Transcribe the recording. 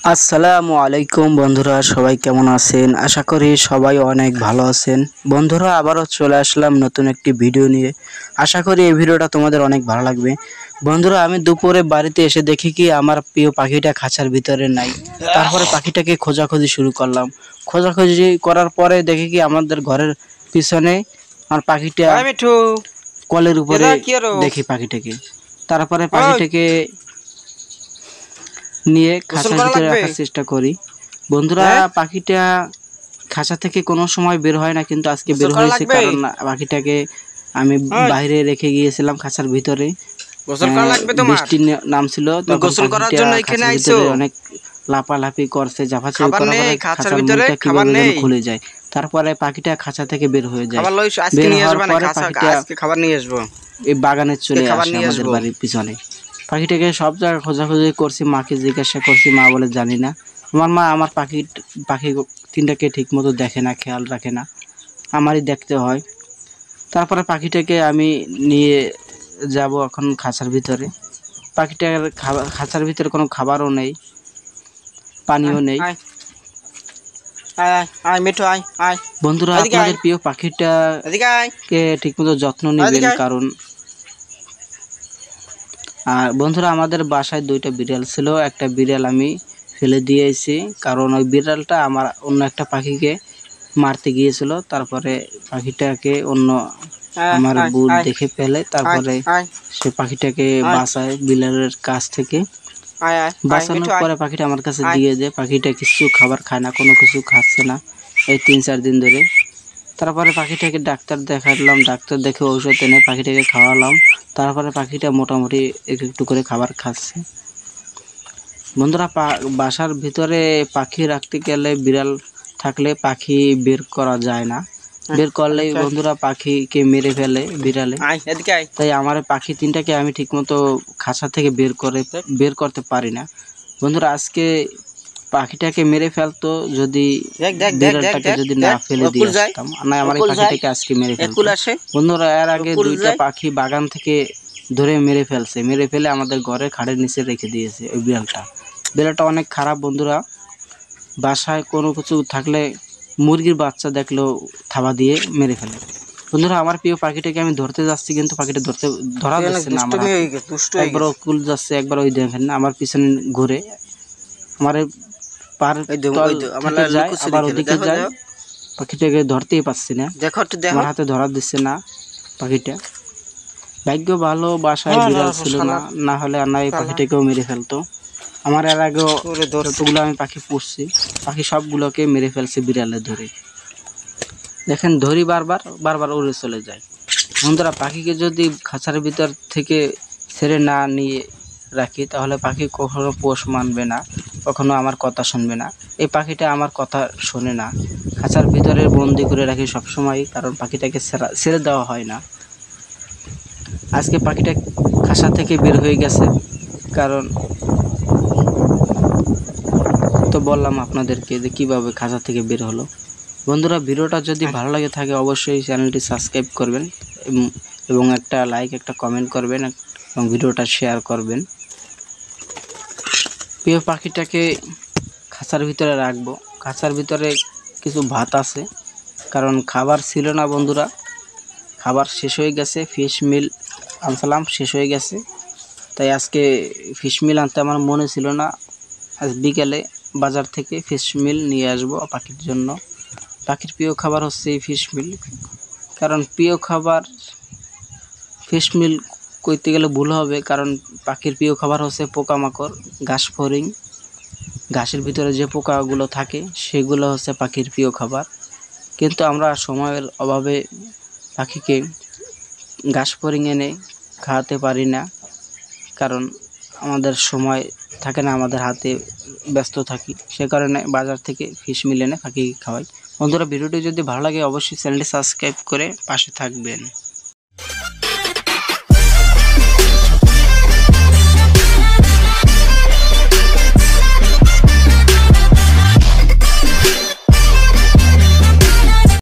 আসসালামু আলাইকুম বন্ধুরা, সবাই কেমন আছেন? আশা করি সবাই অনেক ভালো আছেন। বন্ধুরা, আবারও চলে আসলাম নতুন একটি ভিডিও নিয়ে। আশা করি এই ভিডিওটা তোমাদের অনেক ভালো লাগবে। বন্ধুরা, আমি দুপুরে বাড়িতে এসে দেখি কি আমার প্রিয় পাখিটা খাঁচার ভিতরে নাই। তারপরে পাখিটাকে খোঁজাখুঁজি শুরু করলাম। খোঁজাখুঁজি করার পরে দেখি কি আমাদের ঘরের পিছনে আমার পাখিটা কলের উপরে দেখি পাখিটাকে। তারপরে পাখিটাকে নিয়ে খাঁচার ভিতরে রাখার চেষ্টা করি। বন্ধুরা, পাখিটা খাঁচা থেকে কোনো সময় বের হয় না, কিন্তু আজকে বের হয়েছে, কারণ পাখিটাকে আমি বাইরে রেখে গিয়েছিলাম খাঁচার ভিতরে। বৃষ্টি নামছিল, অনেক লাফালাফি করছে, ঝাপাঝাপি করার পরে খাঁচার মুখটা কিভাবে যেন খুলে যায়। তারপরে পাখিটা খাঁচা থেকে বের হয়ে যায়। বের হওয়ার পরে পাখিটা এই বাগানে চলে আসে আমাদের বাড়ির পিছনে। পাখিটাকে সব জায়গায় খোঁজাখুঁজি করছি, মাকে জিজ্ঞাসা করছি, মা বলে জানি না। আমার মা আমার পাখি তিনটাকে ঠিক মতো দেখে না, খেয়াল রাখে না, আমারই দেখতে হয়। তারপরে পাখিটাকে আমি নিয়ে যাব এখন খাঁচার ভিতরে। পাখিটার খাঁচার ভিতরে কোনো খাবারও নেই, পানিও নেই। বন্ধুরা, আপনাদের প্রিয় পাখিটাকে ঠিকমতো যত্ন নেবেন, কারণ আর বন্ধুরা, আমাদের বাসায় দুইটা বিড়াল ছিল। একটা বিড়াল আমি ফেলে দিয়েছি, কারণ ওই বিড়ালটা আমার অন্য একটা পাখিকে মারতে গিয়েছিল। তারপরে পাখিটাকে অন্য আমার বুট দেখে ফেলে, তারপরে সে পাখিটাকে বাঁচায় বিড়ালের কাছ থেকে। বাঁচানোর পরে পাখিটা আমার কাছে দিয়ে দেয়। পাখিটা কিছু খাবার খায় না, কোনো কিছু খাচ্ছে না এই 3-4 দিন ধরে। তারপরে পাখিটাকে ডাক্তার দেখালাম, ডাক্তার দেখে ঔষধ এনে পাখিটাকে খাওয়ালাম। তারপরে পাখিটা মোটামুটি একটু করে খাবার খাচ্ছে। বন্ধুরা, বাসার ভিতরে পাখি রাখতে গেলে বিড়াল থাকলে পাখি বের করা যায় না। বের করলেই বন্ধুরা পাখিকে মেরে ফেলে বিড়ালে। তাই আমার পাখি তিনটাকে আমি ঠিকমতো খাঁচা থেকে বের করতে পারি না। বন্ধুরা, আজকে পাখিটাকে মেরে ফেলতো যদি বিড়ালটাকে যদি না ফেলে দিয়ে আসতাম, না আমার এই পাখিটাকে আজকে মেরে ফেলতো। বন্ধুরা, এর আগে দুইটা পাখি বাগান থেকে ধরে মেরে ফেলে আমাদের ঘরের খাটের নিচে রেখে দিয়েছে ওই বিড়ালটা অনেক খারাপ। বন্ধুরা, বাসায় কোনো কিছু থাকলে মুরগির বাচ্চা দেখলেও থাবা দিয়ে মেরে ফেলে। বন্ধুরা, আমার প্রিয় পাখিটাকে আমি ধরতে যাচ্ছি, কিন্তু পাখিটা ধরা যাচ্ছে না। আমার একবার কুল যাচ্ছে, একবার ওই দেখেন আমার পিছনে ঘুরে আমার যায়, আবার ওদিকে যায়। পাখিটাকে ধরতেই পারছি না, আমার হাতে ধরা দিচ্ছে না পাখিটা। ভাগ্য ভালো বাসায় বিড়াল ছিল না, না হলে আর এই পাখিটাকেও মেরে ফেলতো। আমার এর আগেও যতগুলো আমি পাখি পুষছি, পাখি সবগুলোকে মেরে ফেলছে বিড়ালে ধরে। দেখেন, ধরি বারবার উড়ে চলে যায়। বন্ধুরা, পাখিকে যদি খাঁচার ভিতর থেকে ছেড়ে না নিয়ে রাখি, তাহলে পাখি কখনো পোষ মানবে না, কখনো আমার কথা শুনবে না। এই পাখিটা আমার কথা শোনে না। খাঁচার ভিতরে বন্দি করে রাখি সবসময়, কারণ পাখিটাকে ছেড়ে দেওয়া হয় না। আজকে পাখিটা খাঁচা থেকে বের হয়ে গেছে, কারণ তো বললাম আপনাদেরকে যে কীভাবে খাঁচা থেকে বের হলো। বন্ধুরা, ভিডিওটা যদি ভালো লাগে থাকে অবশ্যই চ্যানেলটি সাবস্ক্রাইব করবেন এবং একটা লাইক, একটা কমেন্ট করবেন এবং ভিডিওটা শেয়ার করবেন। প্রিয় পাখিটাকে খাঁচার ভিতরে রাখবো। খাঁচার ভিতরে কিছু ভাত আছে, কারণ খাবার ছিল না। বন্ধুরা, খাবার শেষ হয়ে গেছে, ফিশ মিল আনছিলাম, শেষ হয়ে গেছে। তাই আজকে ফিশ মিল আনতে আমার মনে ছিল না। আজ বিকেলে বাজার থেকে ফিশ মিল নিয়ে আসবো পাখির জন্য। পাখির প্রিয় খাবার হচ্ছে এই ফিশ মিল, কারণ প্রিয় খাবার ফিশ মিল কইতে গেলে ভুল হবে, কারণ পাখির প্রিয় খাবার হচ্ছে পোকামাকড়, ঘাস ফড়িং। ঘাসের ভিতরে যে পোকাগুলো থাকে সেগুলো হচ্ছে পাখির প্রিয় খাবার। কিন্তু আমরা সময়ের অভাবে পাখিকে ঘাস ফড়িং এনে খাওয়াতে পারি না, কারণ আমাদের সময় থাকে না, আমাদের হাতে ব্যস্ত থাকি। সে কারণে বাজার থেকে ফিশ মিল এনে পাখি খাওয়াই। বন্ধুরা, ভিডিওটি যদি ভালো লাগে অবশ্যই চ্যানেলটি সাবস্ক্রাইব করে পাশে থাকবেন।